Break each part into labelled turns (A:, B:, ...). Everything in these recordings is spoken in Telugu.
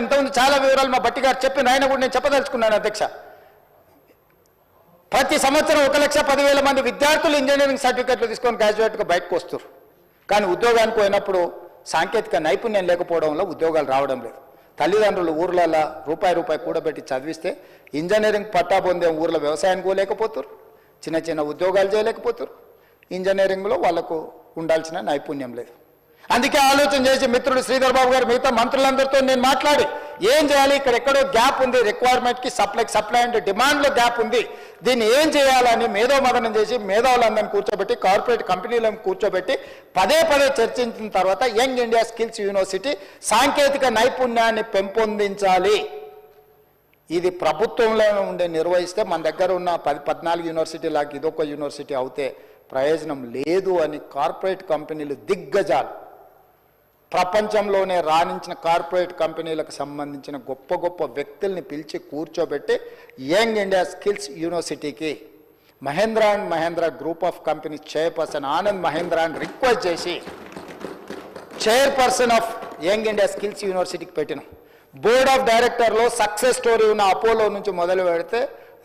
A: ఎంత ఉంది చాలా వివరాలు మా బట్టి గారు చెప్పిన ఆయన కూడా నేను చెప్పదలుచుకున్నాను అధ్యక్ష. ప్రతి సంవత్సరం 1,10,000 మంది విద్యార్థులు ఇంజనీరింగ్ సర్టిఫికెట్లు తీసుకొని గ్రాడ్యుయేట్గా బయటకు వస్తారు. కానీ ఉద్యోగానికి పోయినప్పుడు సాంకేతిక నైపుణ్యం లేకపోవడం వల్ల ఉద్యోగాలు రావడం లేదు. తల్లిదండ్రులు ఊర్లలో రూపాయి కూడబెట్టి చదివిస్తే ఇంజనీరింగ్ పట్టా పొందే ఊర్లో వ్యవసాయానికి పోలేకపోతారు, చిన్న చిన్న ఉద్యోగాలు చేయలేకపోతారు. ఇంజనీరింగ్లో వాళ్ళకు ఉండాల్సిన నైపుణ్యం లేదు. అందుకే ఆలోచన చేసి మిత్రుడు శ్రీధర్ బాబు గారు మిగతా మంత్రులందరితో నేను మాట్లాడి ఏం చేయాలి, ఇక్కడ ఎక్కడో గ్యాప్ ఉంది, రిక్వైర్మెంట్కి సప్లై అండ్ డిమాండ్లో గ్యాప్ ఉంది, దీన్ని ఏం చేయాలని మేధోమదనం చేసి మేధావులందరినీ కూర్చోబెట్టి కార్పొరేట్ కంపెనీలను కూర్చోబెట్టి పదే చర్చించిన తర్వాత యంగ్ ఇండియా స్కిల్స్ యూనివర్సిటీ సాంకేతిక నైపుణ్యాన్ని పెంపొందించాలి. ఇది ప్రభుత్వంలో ఉండే నిర్వహిస్తే మన దగ్గర ఉన్న 14 యూనివర్సిటీలకు ఇదొక యూనివర్సిటీ అవుతే ప్రయోజనం లేదు అని కార్పొరేట్ కంపెనీలు దిగ్గజాలు, ప్రపంచంలోనే రాణించిన కార్పొరేట్ కంపెనీలకు సంబంధించిన గొప్ప వ్యక్తుల్ని పిలిచి కూర్చోబెట్టి యంగ్ ఇండియా స్కిల్స్ యూనివర్సిటీకి Mahindra group of companies chairperson Anand మహేంద్రాని రిక్వెస్ట్ చేసి chairperson of young India skills యూనివర్సిటీకి పెట్టిన బోర్డ్ ఆఫ్ డైరెక్టర్లో సక్సెస్ స్టోరీ ఉన్న అపోలో నుంచి మొదలు పెడితే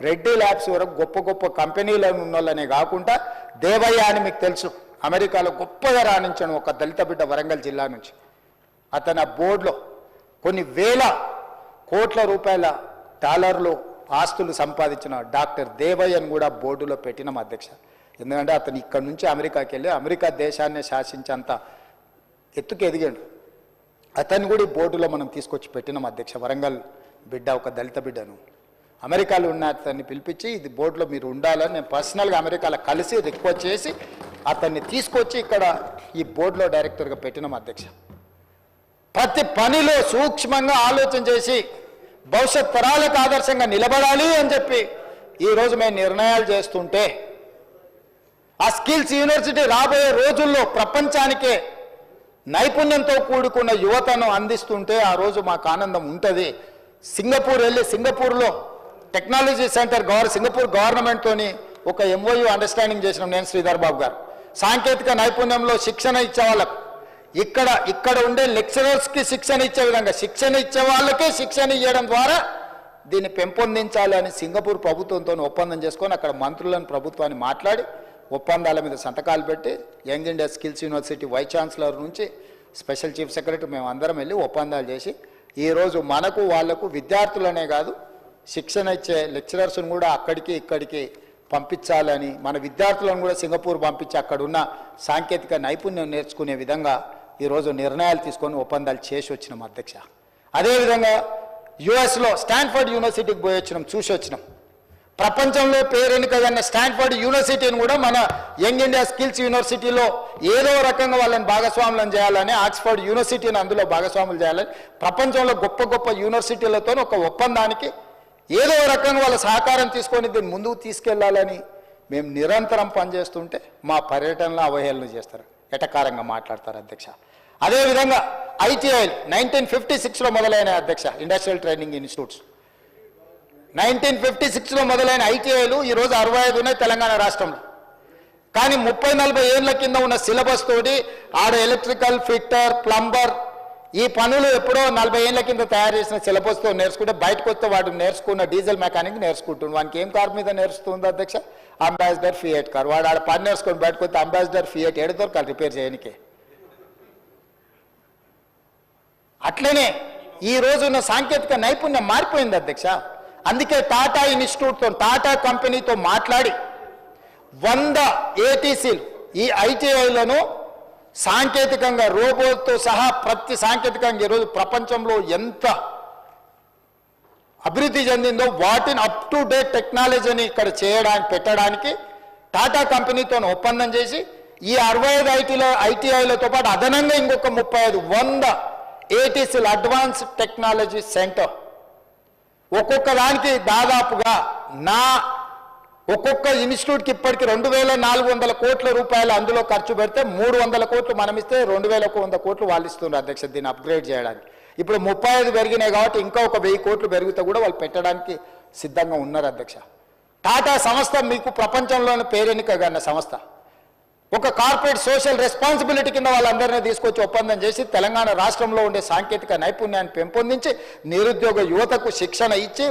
A: రెడ్డి ల్యాబ్స్ వరకు గొప్ప కంపెనీలు ఉన్న వాళ్ళనే కాకుండా దేవయ్య అని మీకు తెలుసు, అమెరికాలో గొప్పగా రాణించాను ఒక దళిత బిడ్డ వరంగల్ జిల్లా నుంచి. అతను ఆ బోర్డులో కొన్ని వేల కోట్ల రూపాయల డాలర్లు ఆస్తులు సంపాదించిన డాక్టర్ దేవయ్యను కూడా బోర్డులో పెట్టినాం అధ్యక్ష. ఎందుకంటే అతను ఇక్కడ నుంచి అమెరికాకి వెళ్ళి అమెరికా దేశాన్ని శాసించేంత ఎత్తుకు ఎదిగాడు. అతను కూడా ఈ బోర్డులో మనం తీసుకొచ్చి పెట్టినాం అధ్యక్ష. వరంగల్ బిడ్డ ఒక దళిత బిడ్డను అమెరికాలో ఉన్న అతన్ని పిలిపించి ఇది బోర్డులో మీరు ఉండాలని నేను పర్సనల్గా అమెరికాలో కలిసి రిక్వెస్ట్ చేసి అతన్ని తీసుకొచ్చి ఇక్కడ ఈ బోర్డులో డైరెక్టర్గా పెట్టినాం అధ్యక్ష. ప్రతి పనిలో సూక్ష్మంగా ఆలోచన చేసి భవిష్యత్ తరాలకు ఆదర్శంగా నిలబడాలి అని చెప్పి ఈరోజు మేము నిర్ణయాలు చేస్తుంటే ఆ స్కిల్స్ యూనివర్సిటీ రాబోయే రోజుల్లో ప్రపంచానికే నైపుణ్యంతో కూడుకున్న యువతను అందిస్తుంటే ఆ రోజు మాకు ఆనందం ఉంటుంది. సింగపూర్ వెళ్ళి సింగపూర్లో టెక్నాలజీ సెంటర్ సింగపూర్ గవర్నమెంట్తోని ఒక ఎంఓయూ అండర్స్టాండింగ్ చేసినాం నేను శ్రీధర్ బాబు గారు. సాంకేతిక నైపుణ్యంలో శిక్షణ ఇచ్చే వాళ్ళకు ఇక్కడ ఉండే లెక్చరర్స్కి శిక్షణ ఇచ్చే విధంగా శిక్షణ ఇచ్చే వాళ్ళకే శిక్షణ ఇవ్వడం ద్వారా దీన్ని పెంపొందించాలి అని సింగపూర్ ప్రభుత్వంతో ఒప్పందం చేసుకొని అక్కడ మంత్రులను ప్రభుత్వాన్ని మాట్లాడి ఒప్పందాల మీద సంతకాలు పెట్టి young India skills university vice chancellor నుంచి స్పెషల్ చీఫ్ సెక్రటరీ మేము అందరం వెళ్ళి ఒప్పందాలు చేసి ఈరోజు మనకు వాళ్లకు విద్యార్థులనే కాదు శిక్షణ ఇచ్చే లెక్చరర్స్ను కూడా అక్కడికి ఇక్కడికి పంపించాలని మన విద్యార్థులను కూడా సింగపూర్ పంపించి అక్కడున్న సాంకేతిక నైపుణ్యం నేర్చుకునే విధంగా ఈరోజు నిర్ణయాలు తీసుకొని ఒప్పందాలు చేసి వచ్చినాం అధ్యక్ష. అదేవిధంగా యుఎస్లో స్టాన్ఫర్డ్ యూనివర్సిటీకి పోయి వచ్చినాం, చూసి వచ్చినాం. ప్రపంచంలో పేరెన్నికన్న స్టాన్ఫర్డ్ యూనివర్సిటీని కూడా మన యంగ్ ఇండియా స్కిల్స్ యూనివర్సిటీలో ఏదో రకంగా వాళ్ళని భాగస్వాములను చేయాలని ఆక్స్ఫర్డ్ యూనివర్సిటీని అందులో భాగస్వాములు చేయాలని ప్రపంచంలో గొప్ప యూనివర్సిటీలతో ఒక ఒప్పందానికి ఏదో రకంగా వాళ్ళ సహకారం తీసుకొని దీన్ని ముందుకు తీసుకెళ్లాలని మేము నిరంతరం పనిచేస్తుంటే మా పర్యటనలో అవహేళన చేస్తారు, ఎటకారంగా మాట్లాడతారు అధ్యక్ష. అదేవిధంగా ఐటీఐ 1956లో మొదలైన అధ్యక్ష ఇండస్ట్రియల్ ట్రైనింగ్ ఇన్స్టిట్యూట్స్ 1956లో మొదలైన ఐటీఐలు ఈరోజు 65 ఉన్నాయి తెలంగాణ రాష్ట్రంలో. కానీ 30-40 ఏళ్ల కింద ఉన్న సిలబస్ తోటి ఆడ ఎలక్ట్రికల్ ఫిట్టర్ ప్లంబర్ ఈ పనులు ఎప్పుడో 40 ఏళ్ల కింద తయారు చేసిన సిలబస్తో నేర్చుకుంటే బయటకు వస్తే వాడు నేర్చుకున్న డీజిల్ మెకానిక్ నేర్చుకుంటుంది. వానికి ఏం కార్ మీద నేర్చుతుంది అధ్యక్ష? Ambassador fiat car. వాడు ఆడ పని నేర్చుకొని బయటకు వస్తే అంబాసిడర్ ఫియట్ ఏడు దొరకాలి రిపేర్ చేయనికే. అట్లనే ఈ రోజున్న సాంకేతిక నైపుణ్యం మారిపోయింది అధ్యక్ష. అందుకే టాటా ఇన్స్టిట్యూట్తో టాటా కంపెనీతో మాట్లాడి 100 ఏటీసీలు ఈ ఐటీఐలను సాంకేతికంగా రోబోట్తో సహా ప్రతి సాంకేతికంగా ఈరోజు ప్రపంచంలో ఎంత అభివృద్ధి చెందిందో వాటిని అప్ టు డేట్ టెక్నాలజీని ఇక్కడ పెట్టడానికి టాటా కంపెనీతో ఒప్పందం చేసి ఈ 65 ఐటీఐలతో పాటు అదనంగా ఇంకొక 100 ఏటీసీలు అడ్వాన్స్ టెక్నాలజీ సెంటర్ ఒక్కొక్క దానికి దాదాపుగా ఒక్కొక్క ఇన్స్టిట్యూట్కి ఇప్పటికి 2,400 కోట్ల రూపాయలు అందులో ఖర్చు పెడితే 300 కోట్లు మనం ఇస్తే 2,100 కోట్లు వాళ్ళు ఇస్తున్నారు అధ్యక్ష దీన్ని అప్గ్రేడ్ చేయడానికి. ఇప్పుడు 35 పెరిగినాయి కాబట్టి ఇంకా ఒక 1000 కోట్లు పెరిగితే కూడా వాళ్ళు పెట్టడానికి సిద్ధంగా ఉన్నారు అధ్యక్ష. టాటా సంస్థ మీకు ప్రపంచంలోని పేరెన్నికగన్న సంస్థ. ఒక కార్పొరేట్ సోషల్ రెస్పాన్సిబిలిటీ కింద వాళ్ళందరినీ తీసుకొచ్చి ఒప్పందం చేసి తెలంగాణ రాష్ట్రంలో ఉండే సాంకేతిక నైపుణ్యాన్ని పెంపొందించి నిరుద్యోగ యువతకు శిక్షణ ఇచ్చి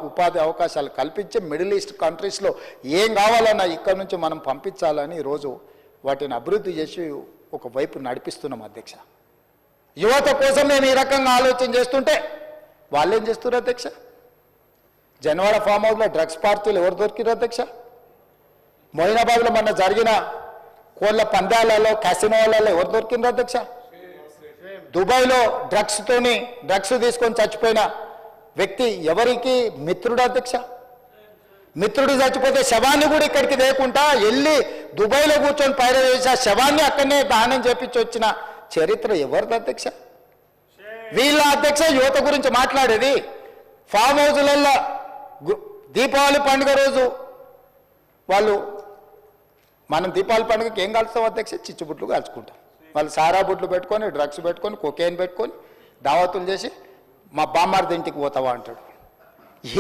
A: ఉపాధి అవకాశాలు కల్పించి మిడిల్ ఈస్ట్ కంట్రీస్లో ఏం కావాలన్నా ఇక్కడ నుంచి మనం పంపించాలని ఈరోజు వాటిని అభివృద్ధి చేసి ఒక వైపు నడిపిస్తున్నాం అధ్యక్ష. యువత కోసం మేము ఈ రకంగా ఆలోచన చేస్తుంటే వాళ్ళు ఏం చేస్తున్నారు అధ్యక్ష? జనవాడ ఫామ్ హౌస్లో డ్రగ్స్ పార్టీలు ఎవరు దొరికిరు అధ్యక్ష? మొయినాబాద్లో మొన్న జరిగిన కోళ్ళ పందాలలో క్యాసినోలలో ఎవరు దొరికిండ్రు అధ్యక్ష? దుబాయ్లో డ్రగ్స్ తీసుకొని చచ్చిపోయిన వ్యక్తి ఎవరికి మిత్రుడు అధ్యక్ష? మిత్రుడు చచ్చిపోతే శవాన్ని కూడా ఇక్కడికి లేకుండా వెళ్ళి దుబాయ్లో కూర్చొని పైర చేసి ఆ శవాన్ని అక్కడనే దానం చేపించి వచ్చిన చరిత్ర ఎవరిది అధ్యక్ష? వీళ్ళ అధ్యక్ష యువత గురించి మాట్లాడేది. ఫామ్ హౌజులలో దీపావళి పండుగ రోజు వాళ్ళు మనం దీపావళి పండుగకి ఏం కాల్స్తాం అధ్యక్ష? చిచ్చుబుట్లు కాల్చుకుంటాం. వాళ్ళు సారా బుట్లు పెట్టుకొని డ్రగ్స్ పెట్టుకొని కొకేన్ పెట్టుకొని దావతులు చేసి మా బామ్మార్ది ఇంటికి పోతావా అంటాడు.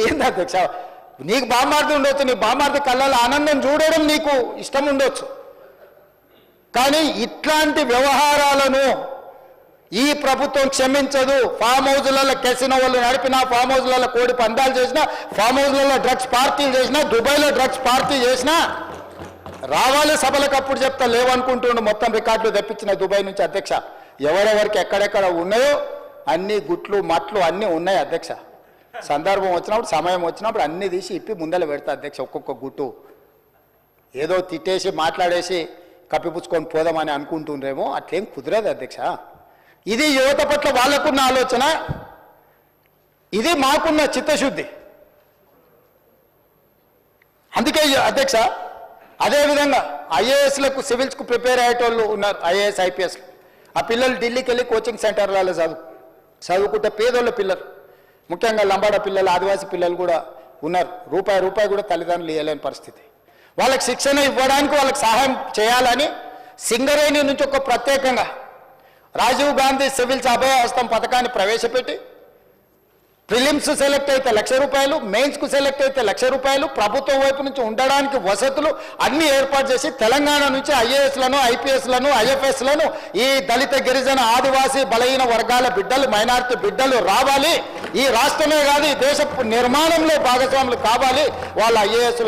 A: ఏంది అధ్యక్ష? నీకు బామ్మార్ది ఉండొచ్చు, నీ బామ్మార్ది కళ్ళలో ఆనందం చూడడం నీకు ఇష్టం ఉండొచ్చు, కానీ ఇట్లాంటి వ్యవహారాలను ఈ ప్రభుత్వం క్షమించదు. ఫామ్ హౌజులలో కెసినో వాళ్ళు నడిపినా, ఫామ్ హౌజులలో కోడి పందాలు చేసినా, ఫామ్ హౌజులలో డ్రగ్స్ పార్టీలు చేసినా, దుబాయ్లో డ్రగ్స్ పార్టీ చేసినా రావాలి సభలకు అప్పుడు చెప్తా లేవనుకుంటుండు. మొత్తం రికార్డులు తెప్పించిన దుబాయ్ నుంచి అధ్యక్ష. ఎవరెవరికి ఎక్కడెక్కడ ఉన్నాయో అన్ని గుట్లు మట్లు అన్నీ ఉన్నాయి అధ్యక్ష. సందర్భం వచ్చినప్పుడు సమయం వచ్చినప్పుడు అన్నీ తీసి ఇప్పి ముందర పెడతా అధ్యక్ష. ఒక్కొక్క గుట్టు ఏదో తిట్టేసి మాట్లాడేసి కప్పిపుచ్చుకొని పోదామని అనుకుంటుండ్రేమో, అట్లేం కుదరదు అధ్యక్ష. ఇది యువత పట్ల వాళ్ళకున్న ఆలోచన, ఇది మాకున్న చిత్తశుద్ధి. అందుకే అధ్యక్ష అదేవిధంగా ఐఏఎస్లకు సివిల్స్కు ప్రిపేర్ అయ్యేటోళ్ళు ఉన్నారు, ఐఏఎస్ ఐపీఎస్లు. ఆ పిల్లలు ఢిల్లీకి వెళ్ళి కోచింగ్ సెంటర్లలో చదువుకుంటే పేదోళ్ళ పిల్లలు, ముఖ్యంగా లంబాడ పిల్లలు, ఆదివాసీ పిల్లలు కూడా ఉన్నారు. రూపాయి కూడా తల్లిదండ్రులు ఇవ్వలేని పరిస్థితి. వాళ్ళకి శిక్షణ ఇవ్వడానికి వాళ్ళకి సహాయం చేయాలని సింగరేణి నుంచి ఒక ప్రత్యేకంగా రాజీవ్ గాంధీ సివిల్స్ అభయహస్తం పథకాన్ని ప్రవేశపెట్టి ప్రిలిమ్స్ సెలెక్ట్ అయితే ₹1,00,000, మెయిన్స్కు సెలెక్ట్ అయితే ₹1,00,000, ప్రభుత్వం వైపు నుంచి ఉండడానికి వసతులు అన్ని ఏర్పాటు చేసి తెలంగాణ నుంచి ఐఏఎస్లను, ఐపీఎస్లను, ఐఎఫ్ఎస్లను ఈ దళిత గిరిజన ఆదివాసీ బలహీన వర్గాల బిడ్డలు, మైనారిటీ బిడ్డలు రావాలి. ఈ రాష్ట్రమే కాదు ఈ దేశ నిర్మాణంలో భాగస్వాములు కావాలి. వాళ్ళ ఐఏఎస్లు